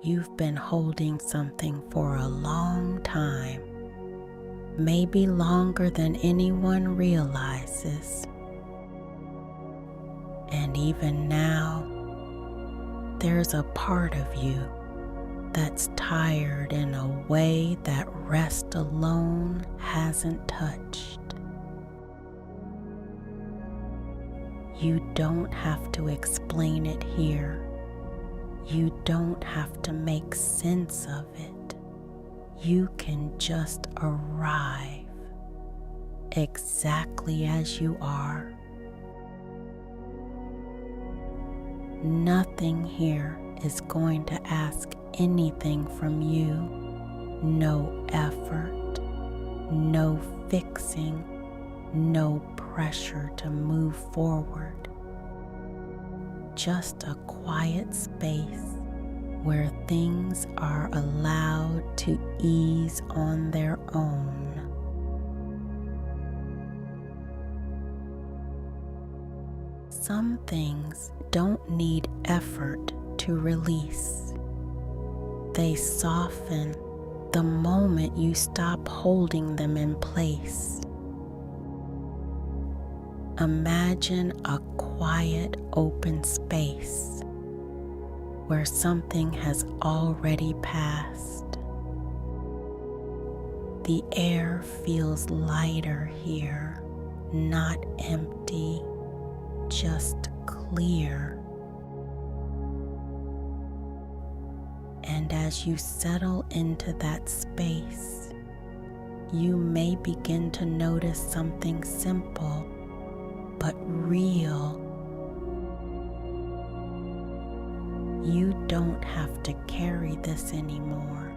You've been holding something for a long time, maybe longer than anyone realizes. And even now, there's a part of you that's tired in a way that rest alone hasn't touched. You don't have to explain it here. You don't have to make sense of it. You can just arrive exactly as you are. Nothing here is going to ask anything from you. No effort, no fixing, no pressure to move forward. Just a quiet space where things are allowed to ease on their own. Some things don't need effort to release. They soften the moment you stop holding them in place. Imagine a quiet, open space where something has already passed. The air feels lighter here, not empty, just clear. And as you settle into that space, you may begin to notice something simple but real. You don't have to carry this anymore.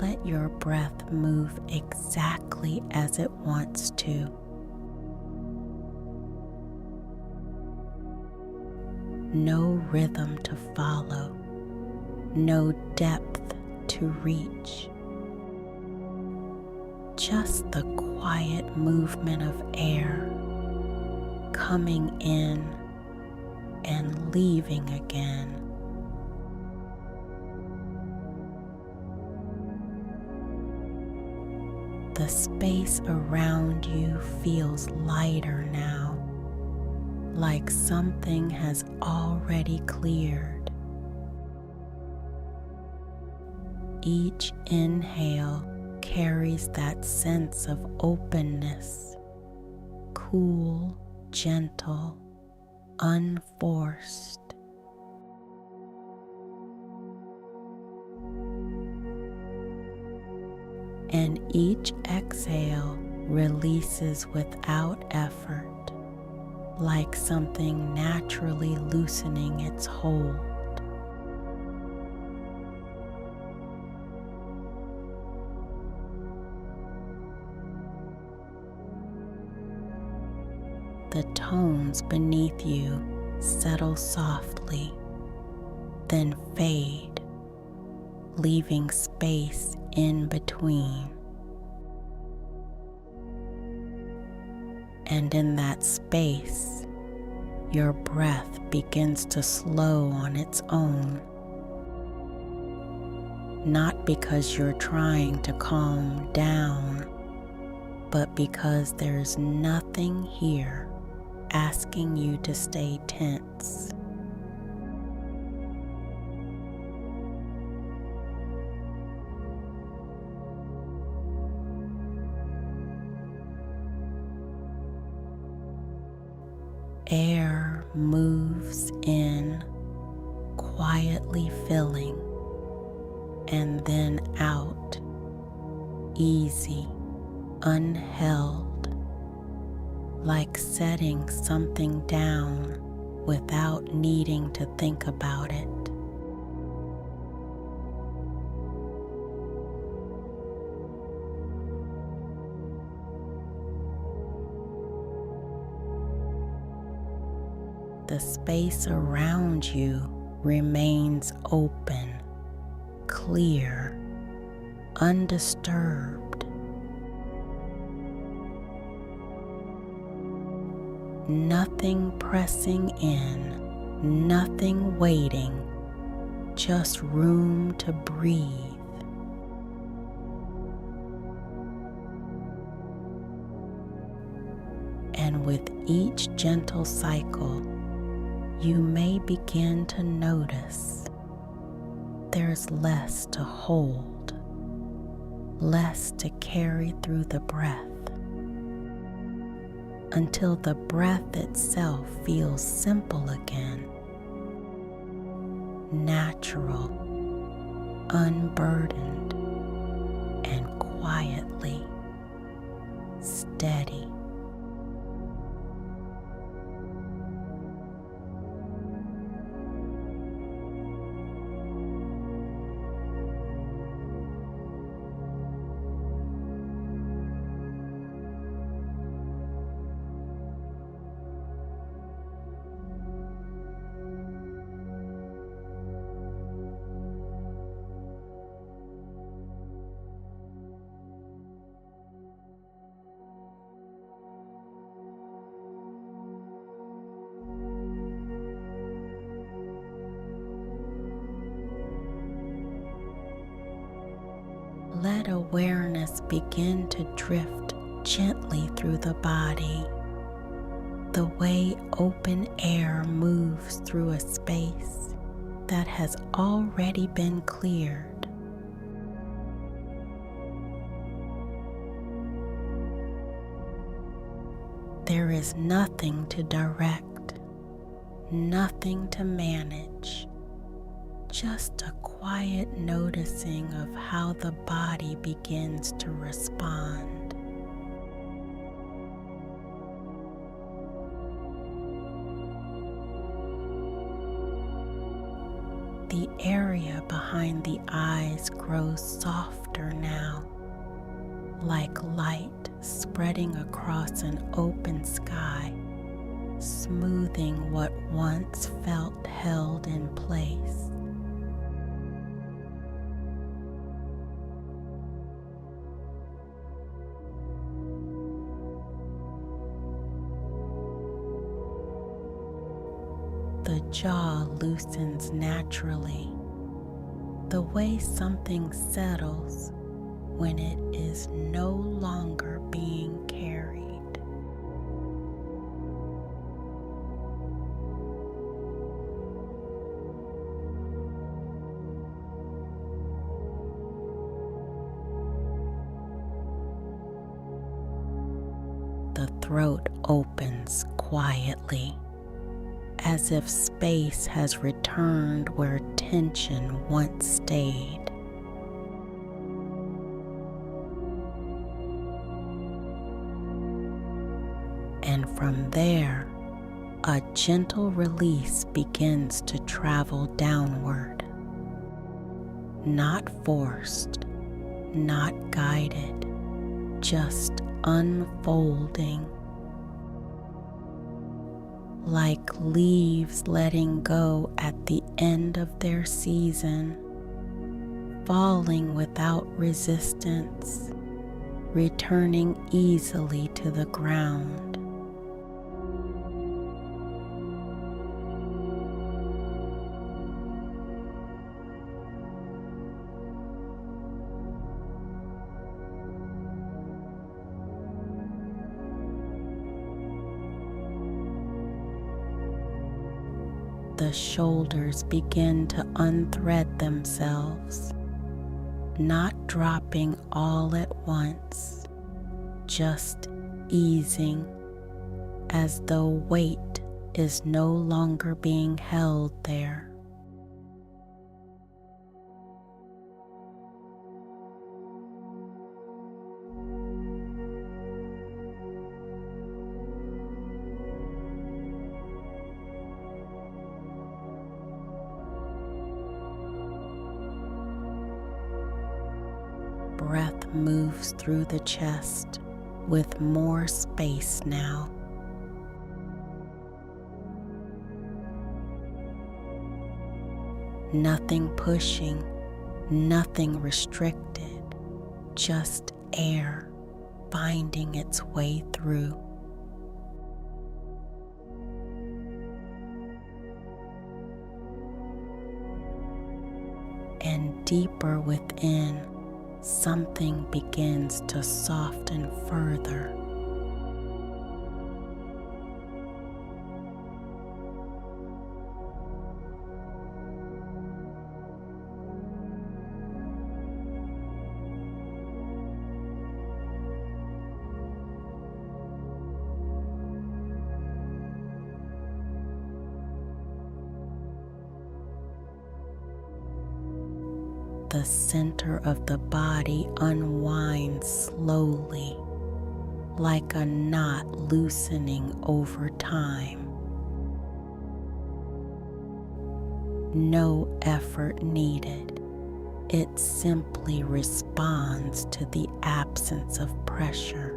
Let your breath move exactly as it wants to. No rhythm to follow, no depth to reach. Just the quiet movement of air coming in and leaving again. The space around you feels lighter now, like something has already cleared. Each inhale carries that sense of openness, cool, gentle, unforced. And each exhale releases without effort, like something naturally loosening its hold. The tones beneath you settle softly, then fade, leaving space in between. And in that space, your breath begins to slow on its own. Not because you're trying to calm down, but because there's nothing here asking you to stay tense. Air moves in, quietly filling, and then out, easy, unheld, like setting something down without needing to think about it. The space around you remains open, clear, undisturbed, Nothing pressing in, nothing waiting, just room to breathe. And with each gentle cycle, you may begin to notice there's less to hold, less to carry through the breath, until the breath itself feels simple again, natural, unburdened, and quietly steady. Let awareness begin to drift gently through the body, the way open air moves through a space that has already been cleared. There is nothing to direct, nothing to manage, just a quiet noticing of how the body begins to respond. The area behind the eyes grows softer now, like light spreading across an open sky, smoothing what once felt held in place. The jaw loosens naturally, the way something settles when it is no longer being carried. The throat opens quietly, as if space has returned where tension once stayed. And from there, a gentle release begins to travel downward. Not forced, not guided, just unfolding. Like leaves letting go at the end of their season, falling without resistance, returning easily to the ground. The shoulders begin to unthread themselves, not dropping all at once, just easing, as though weight is no longer being held there. Breath moves through the chest with more space now. Nothing pushing, nothing restricted, just air finding its way through. deeper within, something begins to soften further. The center of the body unwinds slowly, like a knot loosening over time. No effort needed. It simply responds to the absence of pressure.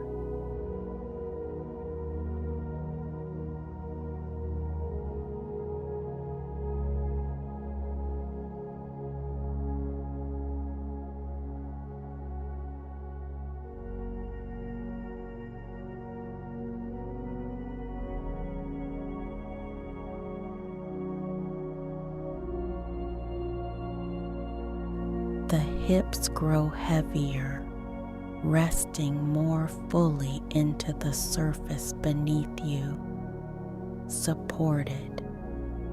The hips grow heavier, resting more fully into the surface beneath you, supported,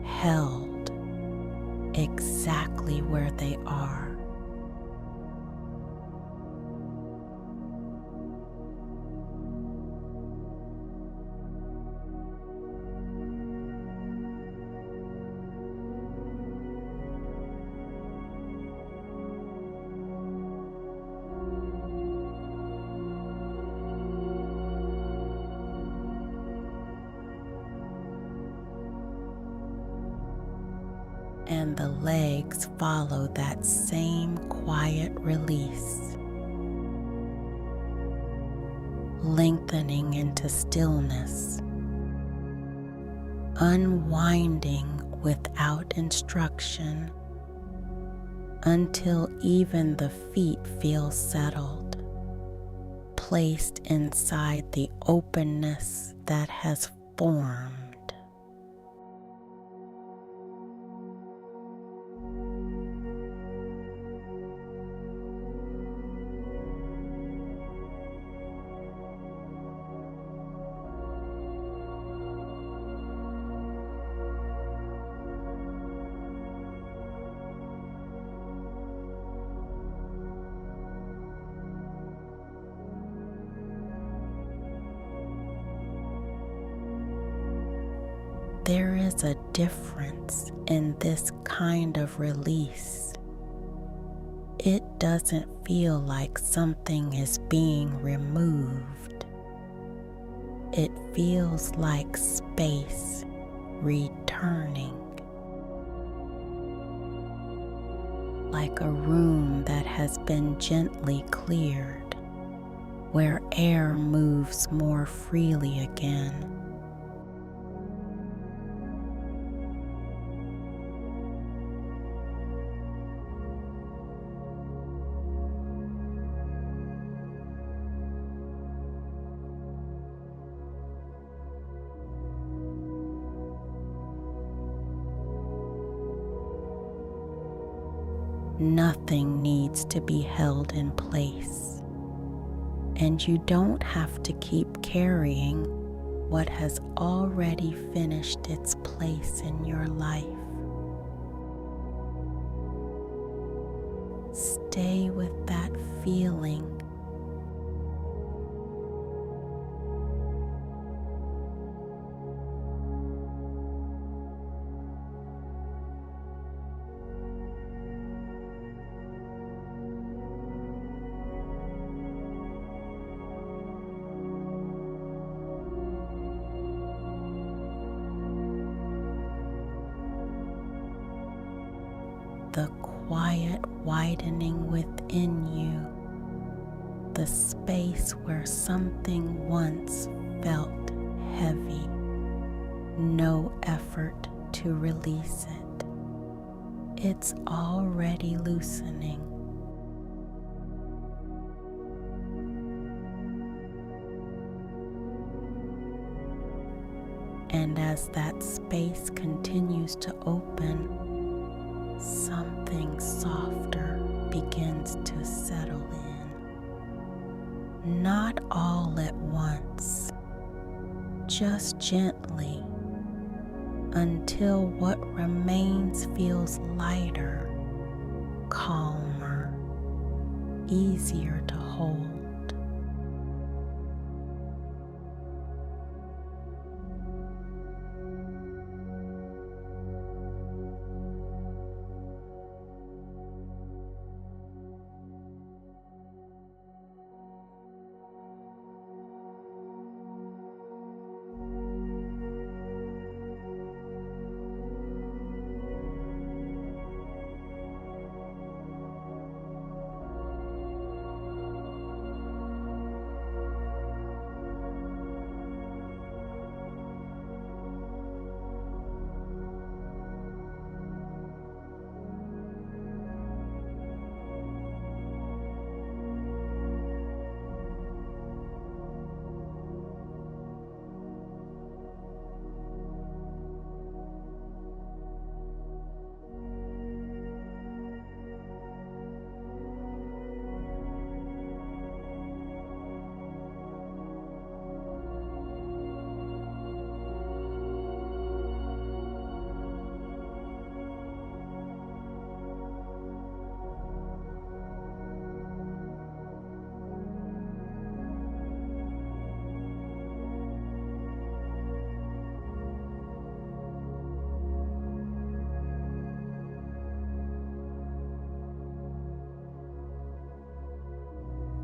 held, exactly where they are. And the legs follow that same quiet release, lengthening into stillness, unwinding without instruction until even the feet feel settled, placed inside the openness that has formed. There is a difference in this kind of release. It doesn't feel like something is being removed. It feels like space returning, like a room that has been gently cleared, where air moves more freely again. Nothing needs to be held in place, and you don't have to keep carrying what has already finished its place in your life. Stay with that feeling. The quiet widening within you, the space where something once felt heavy, no effort to release it. It's already loosening. And as that space continues to open, something softer begins to settle in. Not all at once, just gently, until what remains feels lighter, calmer, easier to hold.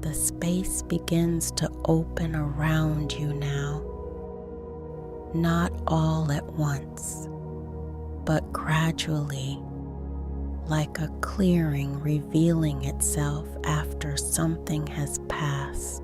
The space begins to open around you now, not all at once, but gradually, like a clearing revealing itself after something has passed.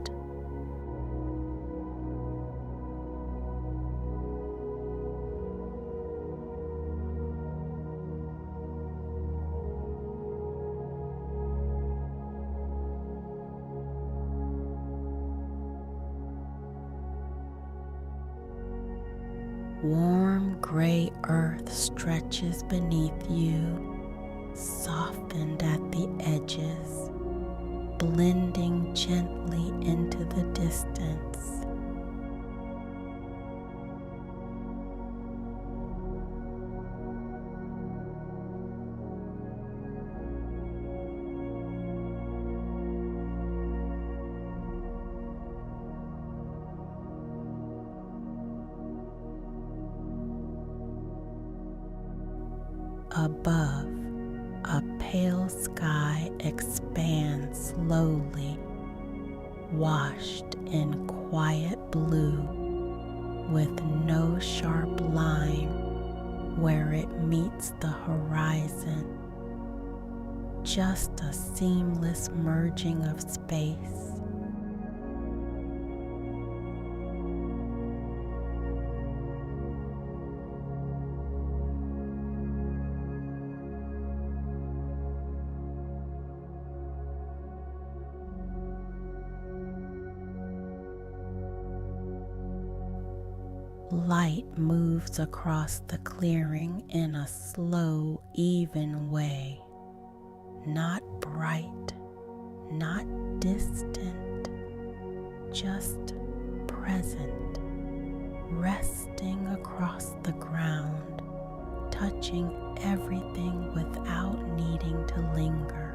Warm gray earth stretches beneath you, softened at the edges, blending gently into the distance. Above, a pale sky expands slowly, washed in quiet blue, with no sharp line where it meets the horizon, just a seamless merging of space. Light moves across the clearing in a slow, even way, not bright, not distant, just present, resting across the ground, touching everything without needing to linger.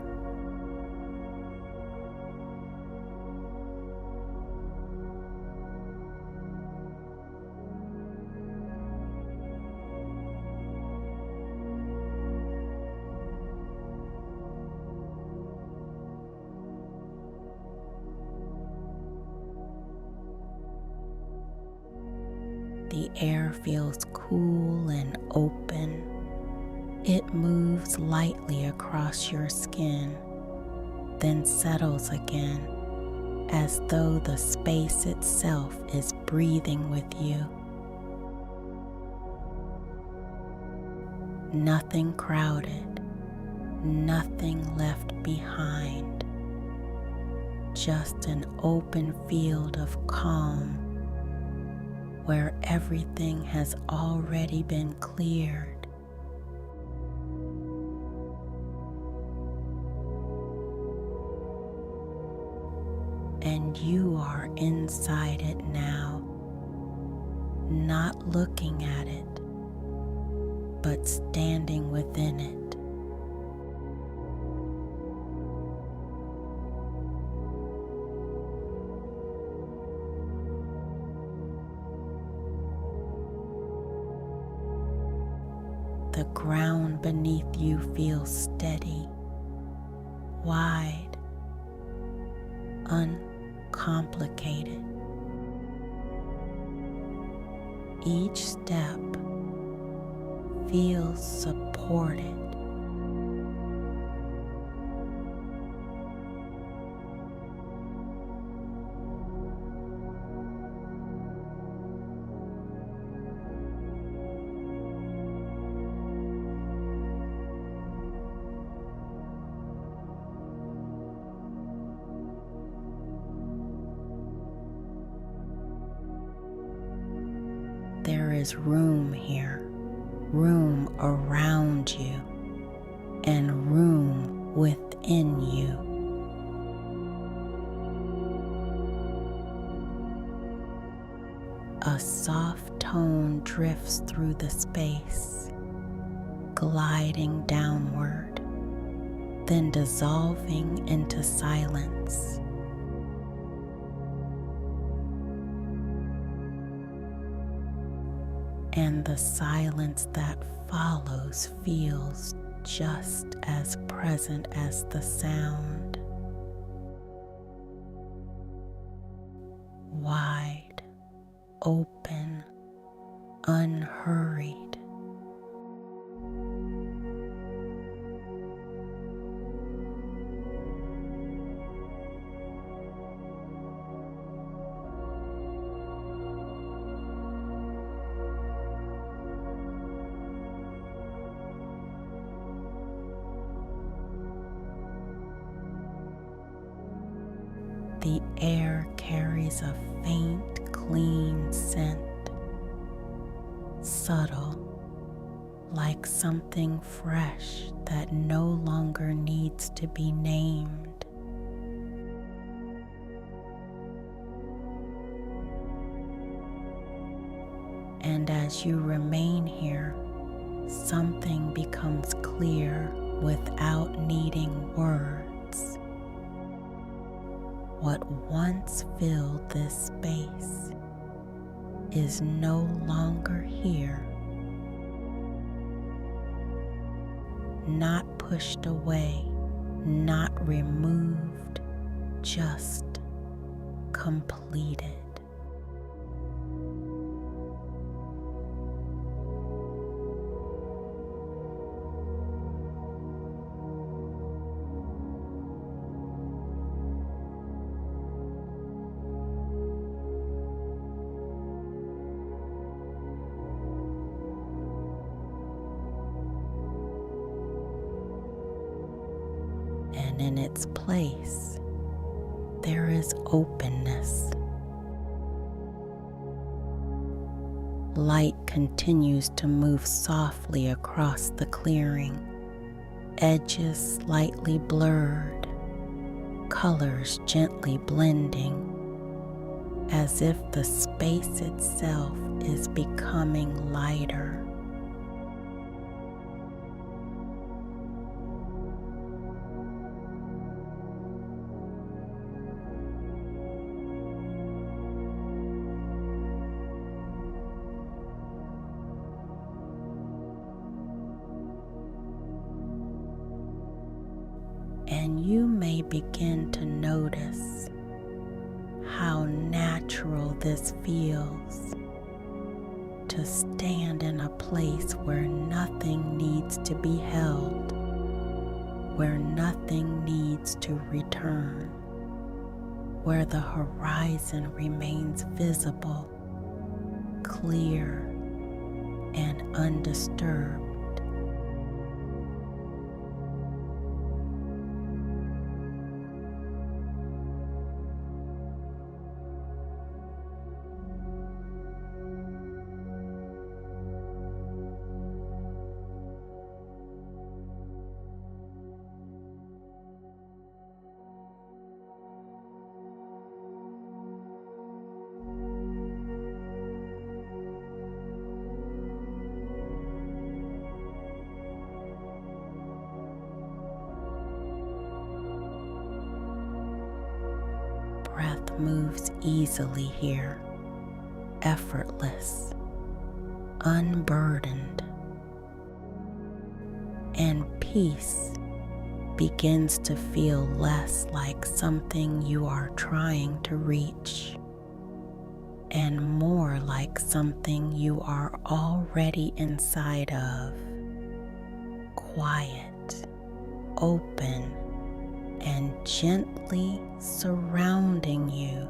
The air feels cool and open. It moves lightly across your skin, then settles again, as though the space itself is breathing with you. Nothing crowded, nothing left behind, just an open field of calm where everything has already been cleared. and you are inside it now, not looking at it, but standing within it. The ground beneath you feels steady, wide, uncomplicated. Each step feels supported. There is room here, room around you, and room within you. A soft tone drifts through the space, gliding downward, then dissolving into silence. And the silence that follows feels just as present as the sound. Wide, open, unhurried. The air carries a faint, clean scent, subtle, like something fresh that no longer needs to be named. And as you remain here, something becomes clear without needing words. What once filled this space is no longer here, not pushed away, not removed, just completed. And in its place, there is openness. Light continues to move softly across the clearing, edges slightly blurred, colors gently blending, as if the space itself is becoming lighter. And you may begin to notice how natural this feels to stand in a place where nothing needs to be held, where nothing needs to return, where the horizon remains visible, clear, and undisturbed. breath moves easily here, effortless, unburdened, and peace begins to feel less like something you are trying to reach and more like something you are already inside of, quiet, open, and gently surrounding you.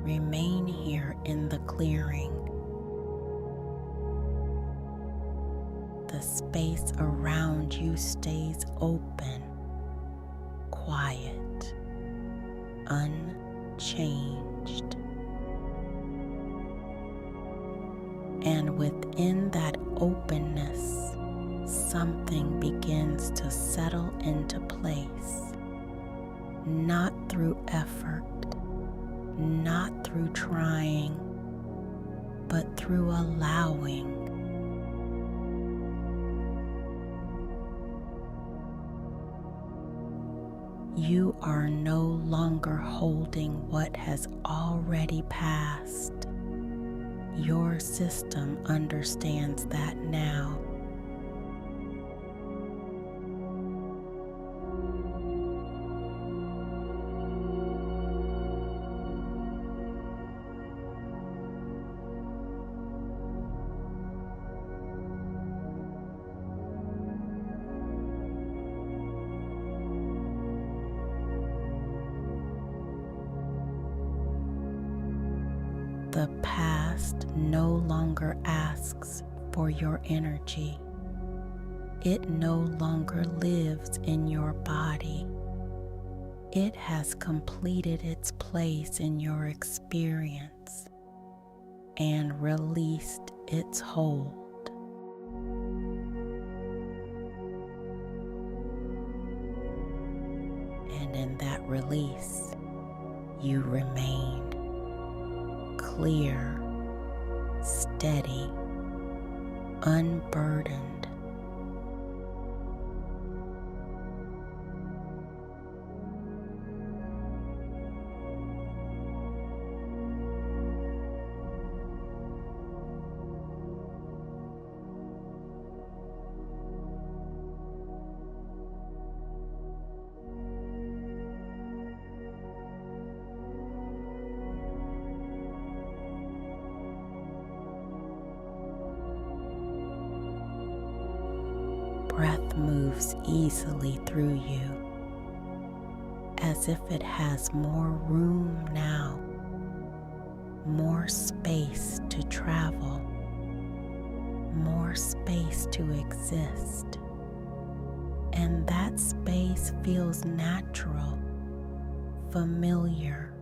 Remain here in the clearing. The space around you stays open, quiet, unchanged. And within that openness, something begins to settle into place, not through effort, not through trying, but through allowing. You are no longer holding what has already passed. Your system understands that now. The past no longer asks for your energy. It no longer lives in your body. It has completed its place in your experience and released its hold. And in that release, you remain clear, steady, unburdened. Breath moves easily through you, as if it has more room now, more space to travel, more space to exist. And that space feels natural, familiar,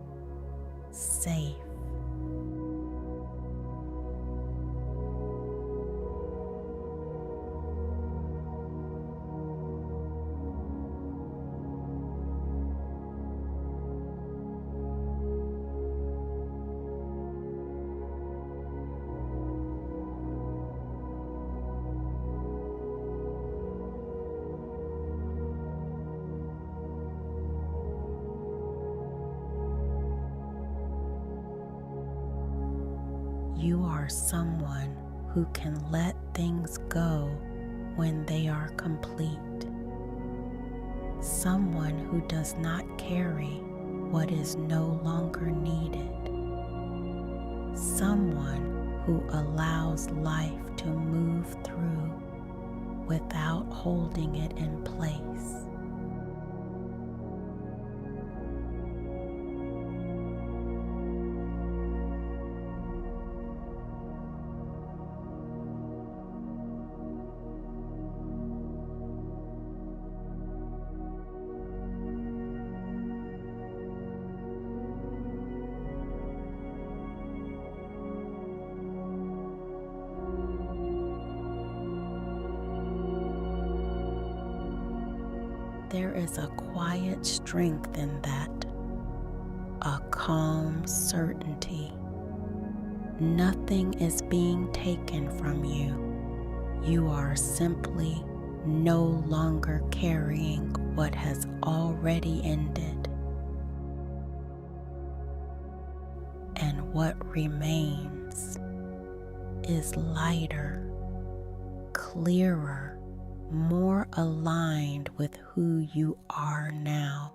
safe. You are someone who can let things go when they are complete. Someone who does not carry what is no longer needed. Someone who allows life to move through without holding it in place. There is a quiet strength in that, a calm certainty. Nothing is being taken from you. You are simply no longer carrying what has already ended. And what remains is lighter, clearer, more aligned with who you are now.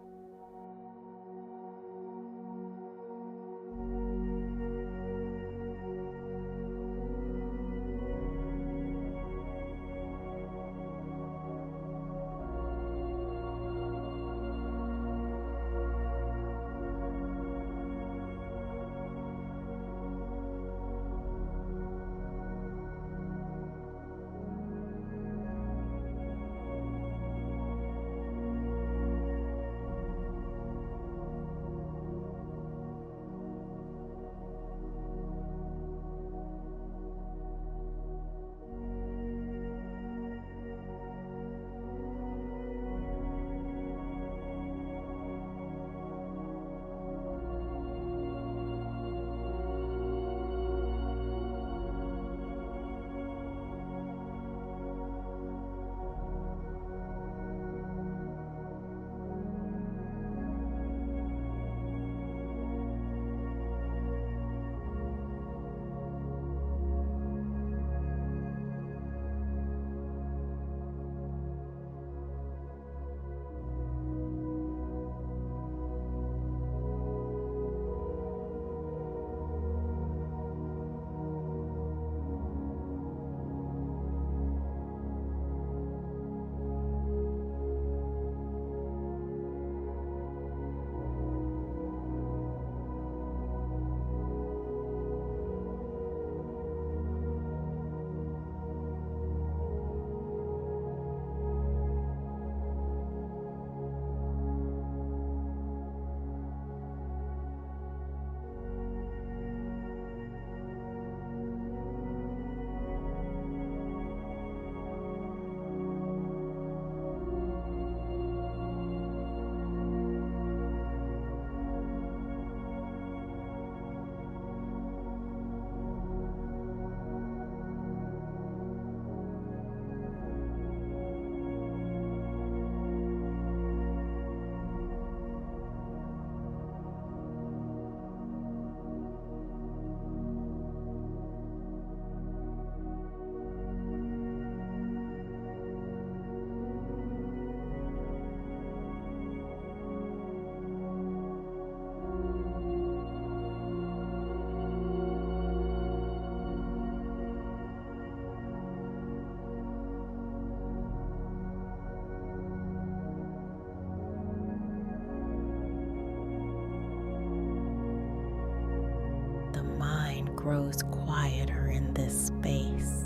grows quieter in this space.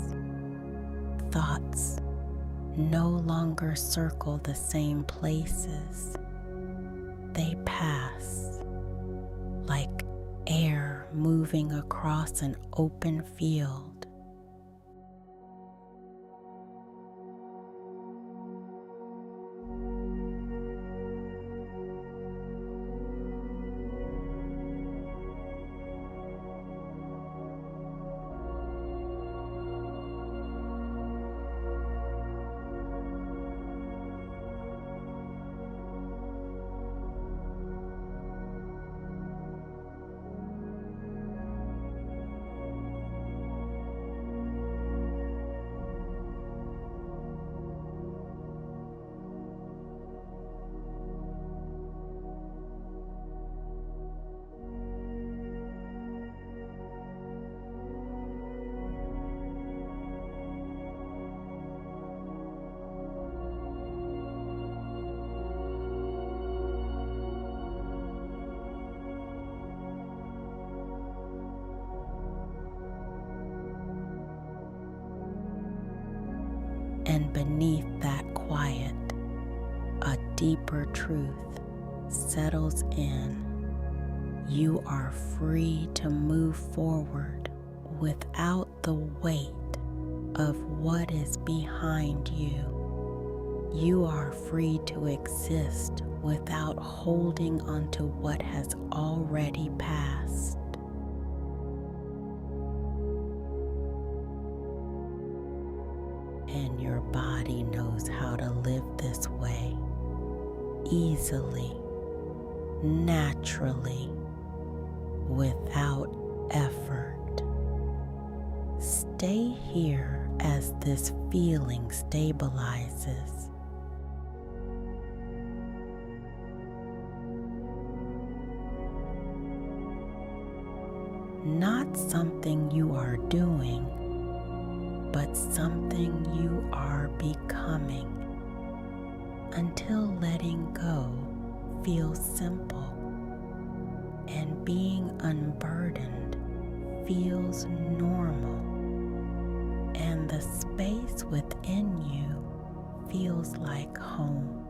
Thoughts no longer circle the same places. They pass like air moving across an open field. And beneath that quiet, a deeper truth settles in. You are free to move forward without the weight of what is behind you. You are free to exist without holding onto what has already passed. And your body knows how to live this way, easily, naturally, without effort. Stay here as this feeling stabilizes. Not something you are doing, but something you are becoming, until letting go feels simple and being unburdened feels normal, and the space within you feels like home.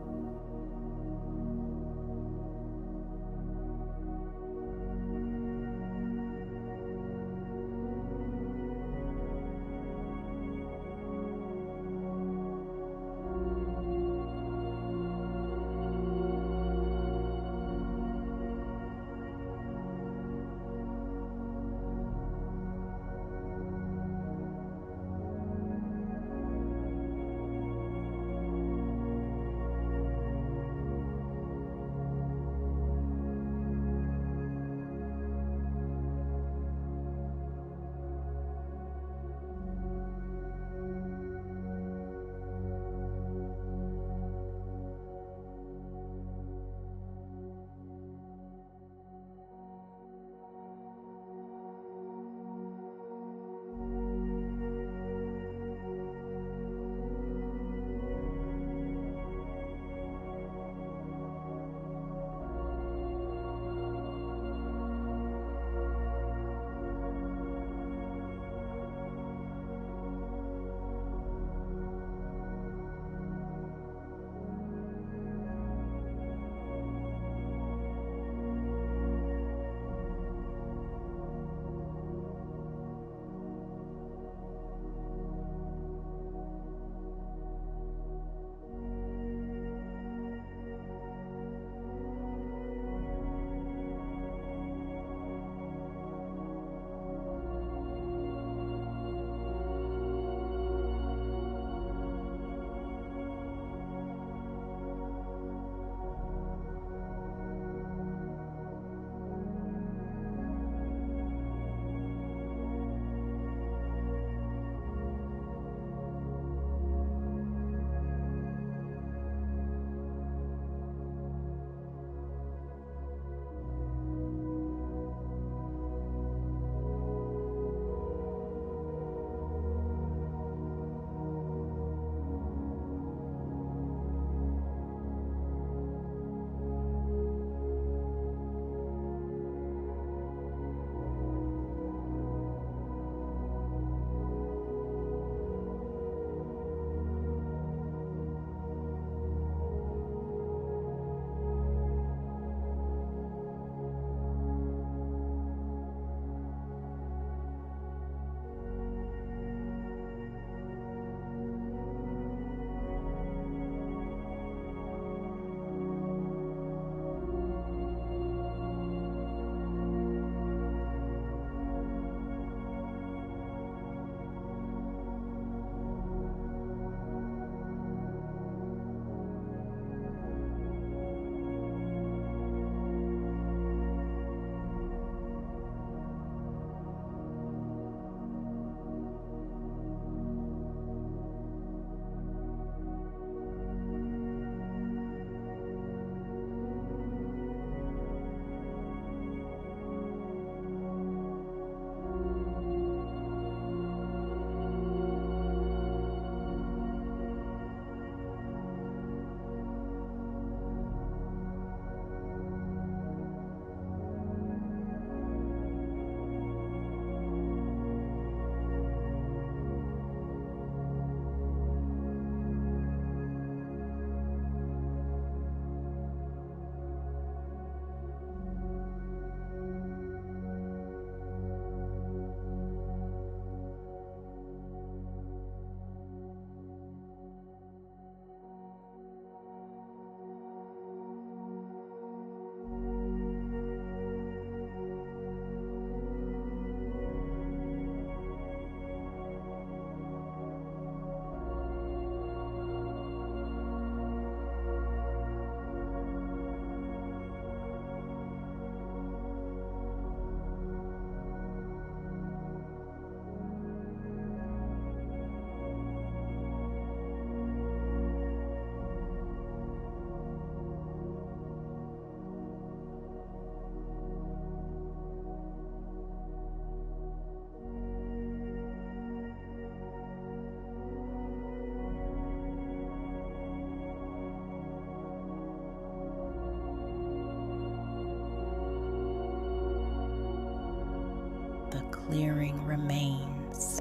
the clearing remains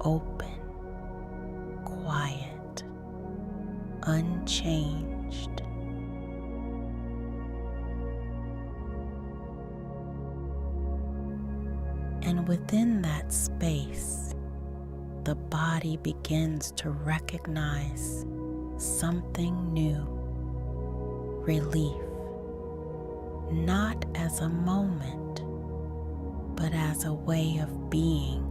open, quiet, unchanged. And within that space, the body begins to recognize something new, relief, not as a moment, but as a way of being.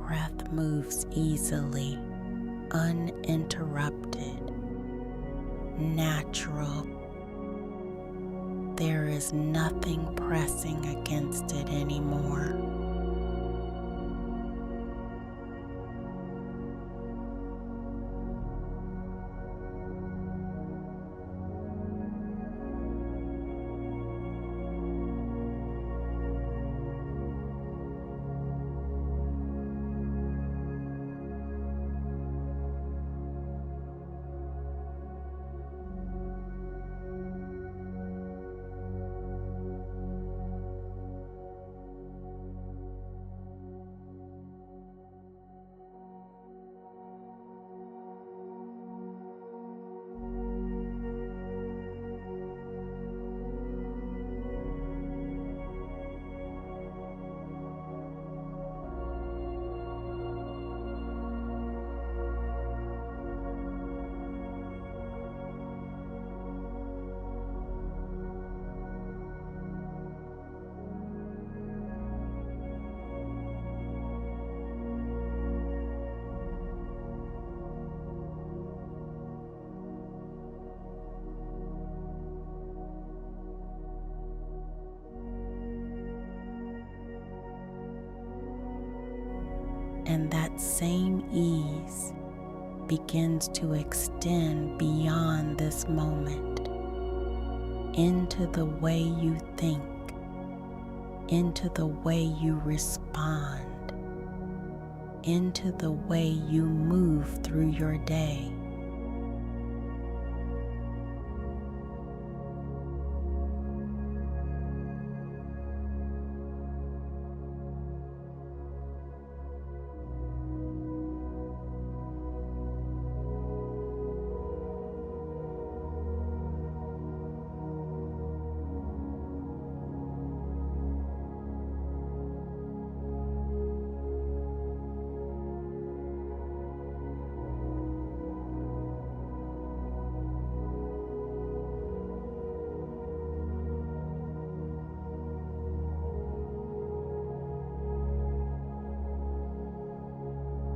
Breath moves easily, uninterrupted, natural. There is nothing pressing against it anymore. And that same ease begins to extend beyond this moment into the way you think, into the way you respond, into the way you move through your day.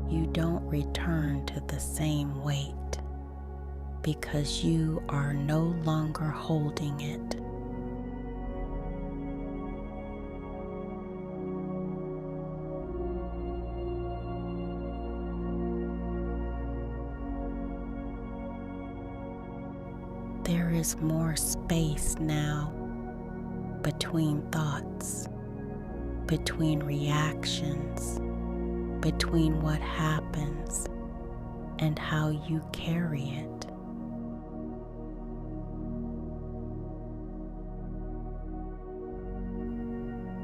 You don't return to the same weight because you are no longer holding it. There is more space now between thoughts, between reactions, between what happens and how you carry it.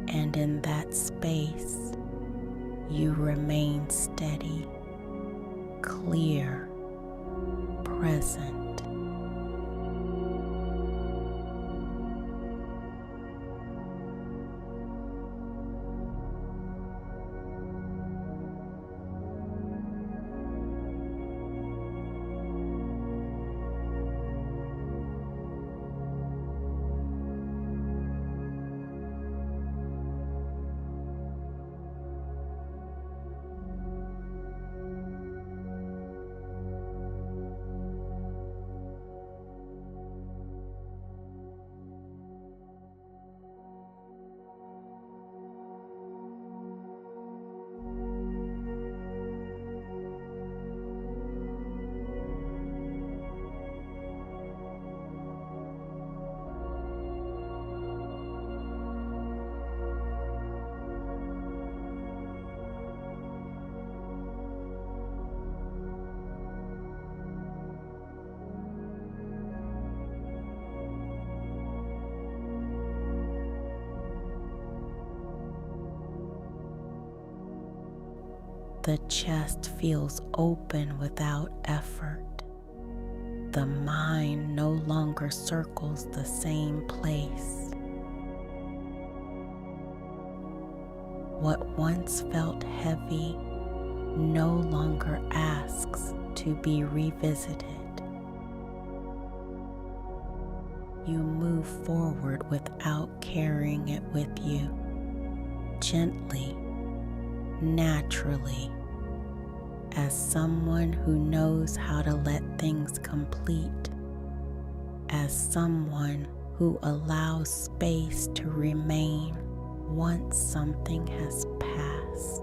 And in that space, you remain steady, clear, present. The chest feels open without effort. The mind no longer circles the same place. What once felt heavy no longer asks to be revisited. You move forward without carrying it with you, gently, naturally, as someone who knows how to let things complete, as someone who allows space to remain once something has passed.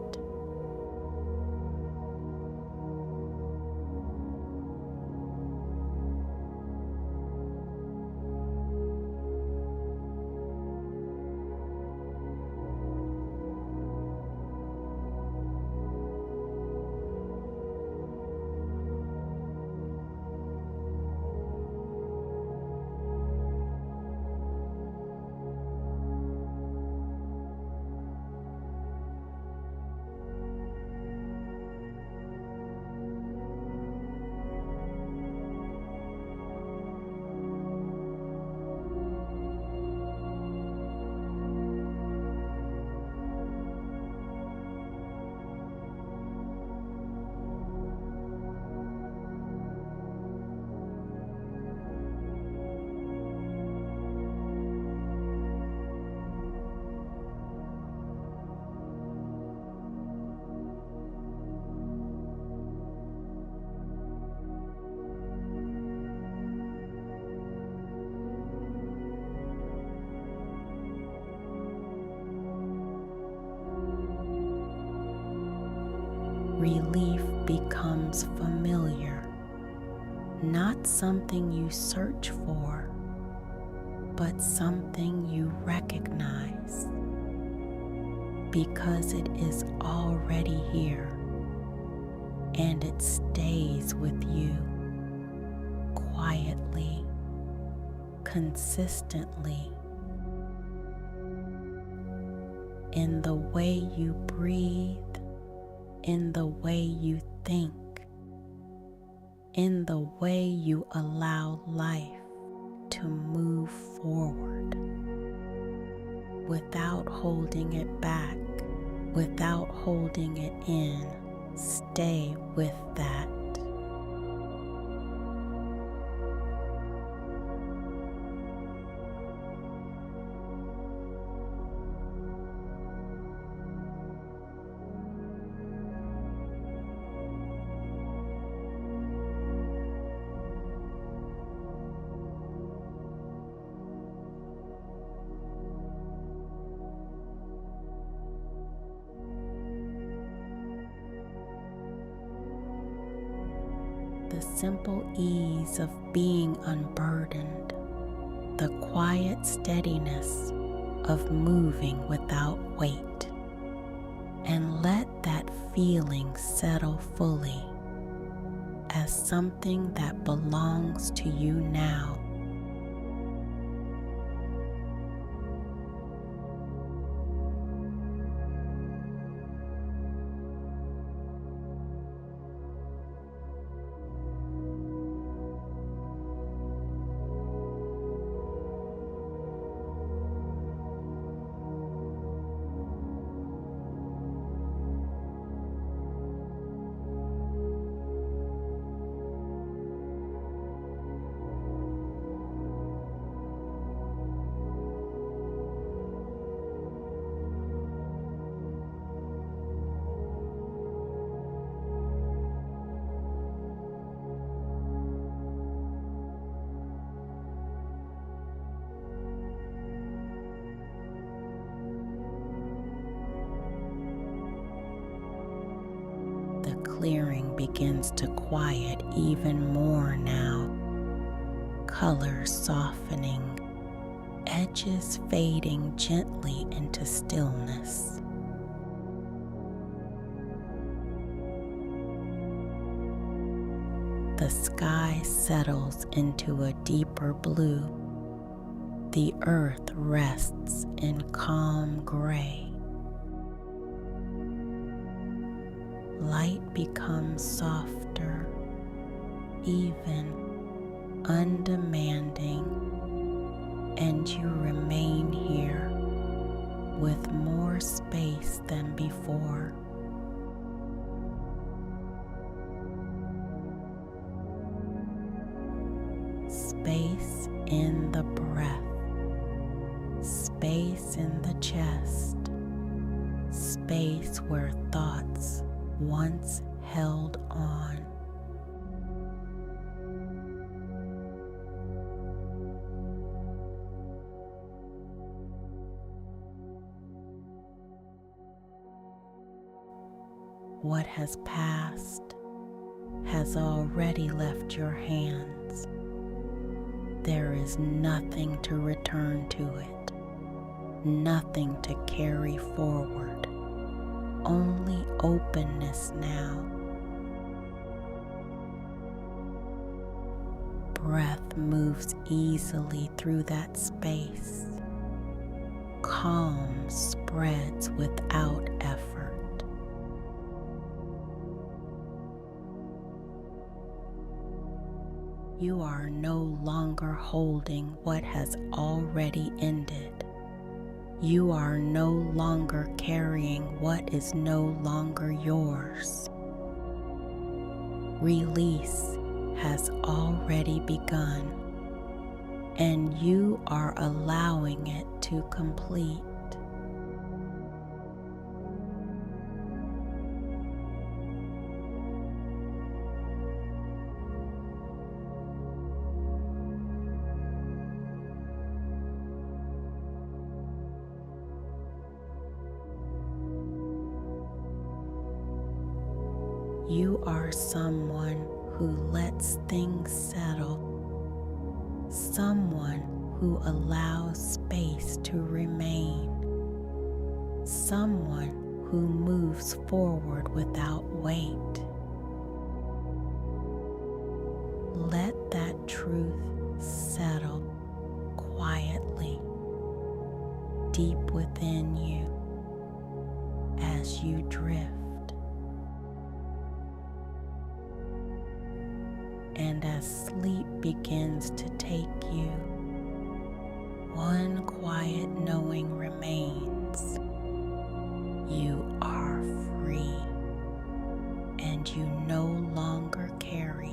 Relief becomes familiar, not something you search for, but something you recognize, because it is already here and it stays with you quietly, consistently, in the way you breathe, in the way you think, in the way you allow life to move forward, without holding it back, without holding it in. Stay with that. The simple ease of being unburdened, the quiet steadiness of moving without weight, and let that feeling settle fully as something that belongs to you now. Clearing begins to quiet even more now, colors softening, edges fading gently into stillness. The sky settles into a deeper blue. The earth rests in calm gray. Light becomes softer, even, undemanding, and you remain here with more space than before. Space in the breath, space in the chest, space where thoughts once held on. What has passed has already left your hands. There is nothing to return to it, nothing to carry forward, only openness now. Breath moves easily through that space. Calm spreads without effort. You are no longer holding what has already ended. You are no longer carrying what is no longer yours. Release has already begun, and you are allowing it to complete. You are someone who lets things settle, someone who allows space to remain, someone who moves forward without weight. Let that truth settle quietly, deep within you as you drift. And as sleep begins to take you, one quiet knowing remains. You are free, and you no longer carry